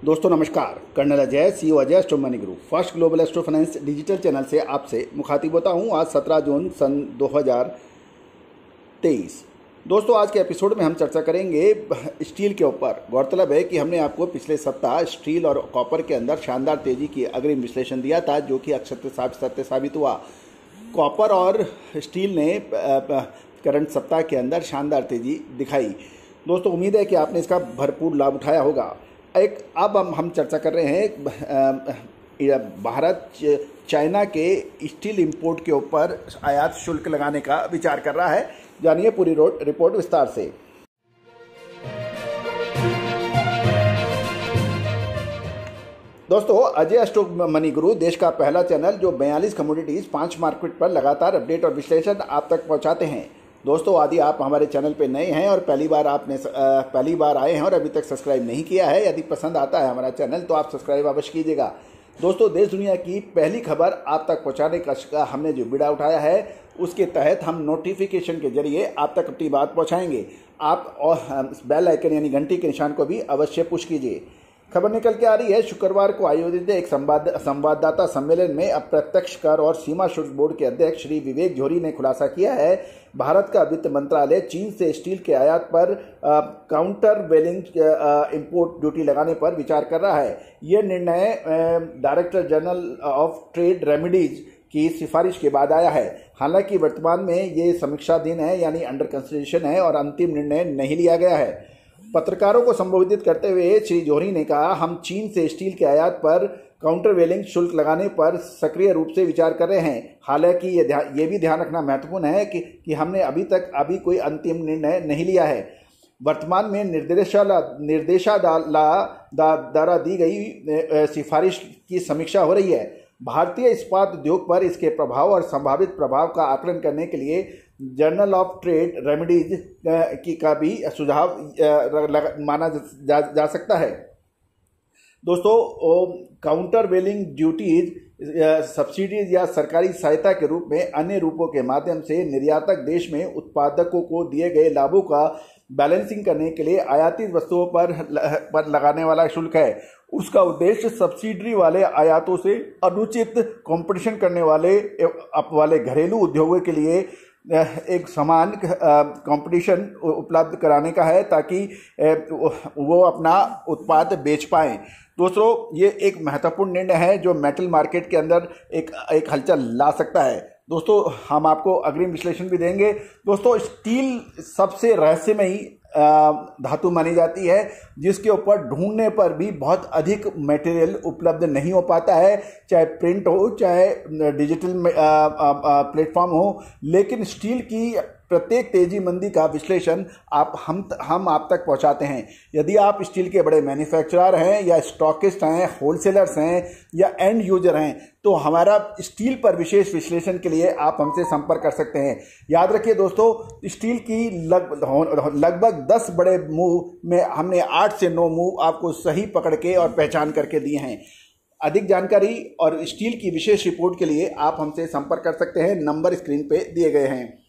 दोस्तों नमस्कार, colonel Ajay, CEO Ajay astro money group first global astro finance digital channel से आपसे मुखातिब होता हूं। आज 17 जून सन 2023। दोस्तों आज के एपिसोड में हम चर्चा करेंगे स्टील के ऊपर। गौरतलब है कि हमने आपको पिछले सप्ताह स्टील और कॉपर के अंदर शानदार तेजी की अग्रिम विश्लेषण दिया था, जो कि सत्य साबित हुआ। कॉपर और स्टील ने करंट सप्ताह के अंदर शानदार तेजी दिखाई। दोस्तों उम्मीद है कि आपने इसका भरपूर लाभ उठाया होगा। अब हम चर्चा कर रहे हैं भारत चाइना के स्टील इंपोर्ट के ऊपर आयात शुल्क लगाने का विचार कर रहा है। जानिए पूरी रिपोर्ट विस्तार से। दोस्तों अजय एस्ट्रो मनी गुरु देश का पहला चैनल जो 42 कमोडिटीज 5 मार्केट पर लगातार अपडेट और विश्लेषण आप तक पहुंचाते हैं। दोस्तों यदि आप हमारे चैनल पे नए हैं और पहली बार आए हैं और अभी तक सब्सक्राइब नहीं किया है, यदि पसंद आता है हमारा चैनल तो आप सब्सक्राइब अवश्य कीजिएगा। दोस्तों देश दुनिया की पहली खबर आप तक पहुंचाने का हमने जो बीड़ा उठाया है, उसके तहत हम नोटिफिकेशन के जरिए आप तक अपनी बात पहुंचाएंगे। आप और बेल आइकन यानी घंटी के निशान को भी अवश्य पुश कीजिए। खबर निकल के आ रही है, शुक्रवार को आयोजित एक संवाददाता सम्मेलन में अप्रत्यक्ष कर और सीमा शुल्क बोर्ड के अध्यक्ष श्री विवेक जोहरी ने खुलासा किया है, भारत का वित्त मंत्रालय चीन से स्टील के आयात पर काउंटर वेलिंग इंपोर्ट ड्यूटी लगाने पर विचार कर रहा है। यह निर्णय director general of trade remedies की सिफारिश के बाद आया है। हालांकि वर्तमान में ये समीक्षाधीन है, यानी अंडर कंसिडरेशन है और अंतिम निर्णय नहीं लिया गया है। पत्रकारों को संबोधित करते हुए श्री जोहरी ने कहा, हम चीन से स्टील के आयात पर काउंटर वेलिंग शुल्क लगाने पर सक्रिय रूप से विचार कर रहे हैं। हालांकि ये भी ध्यान रखना महत्वपूर्ण है कि हमने अभी कोई अंतिम निर्णय नहीं लिया है। वर्तमान में निर्देशालय द्वारा दी गई सिफारिश की समीक्षा हो रही है। भारतीय इस्पात उद्योग पर इसके प्रभाव और संभावित प्रभाव का आकलन करने के लिए जर्नल ऑफ ट्रेड रेमेडीज का भी सुझाव माना जा सकता है। दोस्तों काउंटर वेलिंग ड्यूटीज सब्सिडीज या सरकारी सहायता के रूप में अन्य रूपों के माध्यम से निर्यातक देश में उत्पादकों को दिए गए लाभों का बैलेंसिंग करने के लिए आयातित वस्तुओं पर लगाने वाला शुल्क है। उसका उद्देश्य सब्सिडी वाले आयातों से अनुचित कंपटीशन करने वाले घरेलू उद्योगों के लिए एक समान कंपटीशन उपलब्ध कराने का है, ताकि वो अपना उत्पाद बेच पाएं। दोस्तों ये एक महत्वपूर्ण निर्णय है जो मेटल मार्केट के अंदर एक हलचल ला सकता है। दोस्तों हम आपको अग्रिम विश्लेषण भी देंगे। दोस्तों स्टील सबसे रहस्यमयी धातु मानी जाती है, जिसके ऊपर ढूंढने पर भी बहुत अधिक मटेरियल उपलब्ध नहीं हो पाता है, चाहे प्रिंट हो चाहे डिजिटल प्लेटफॉर्म हो। लेकिन स्टील की प्रत्येक तेजी मंदी का विश्लेषण हम आप तक पहुंचाते हैं। यदि आप स्टील के बड़े मैन्युफैक्चरर हैं या स्टॉकिस्ट हैं, होलसेलर्स हैं या एंड यूजर हैं, तो हमारा स्टील पर विशेष विश्लेषण के लिए आप हमसे संपर्क कर सकते हैं। याद रखिए दोस्तों, स्टील की लगभग 10 बड़े मूव में हमने 8 से 9 मूव आपको सही पकड़ के और पहचान करके दिए हैं। अधिक जानकारी और स्टील की विशेष रिपोर्ट के लिए आप हमसे संपर्क कर सकते हैं। नंबर स्क्रीन पे दिए गए हैं।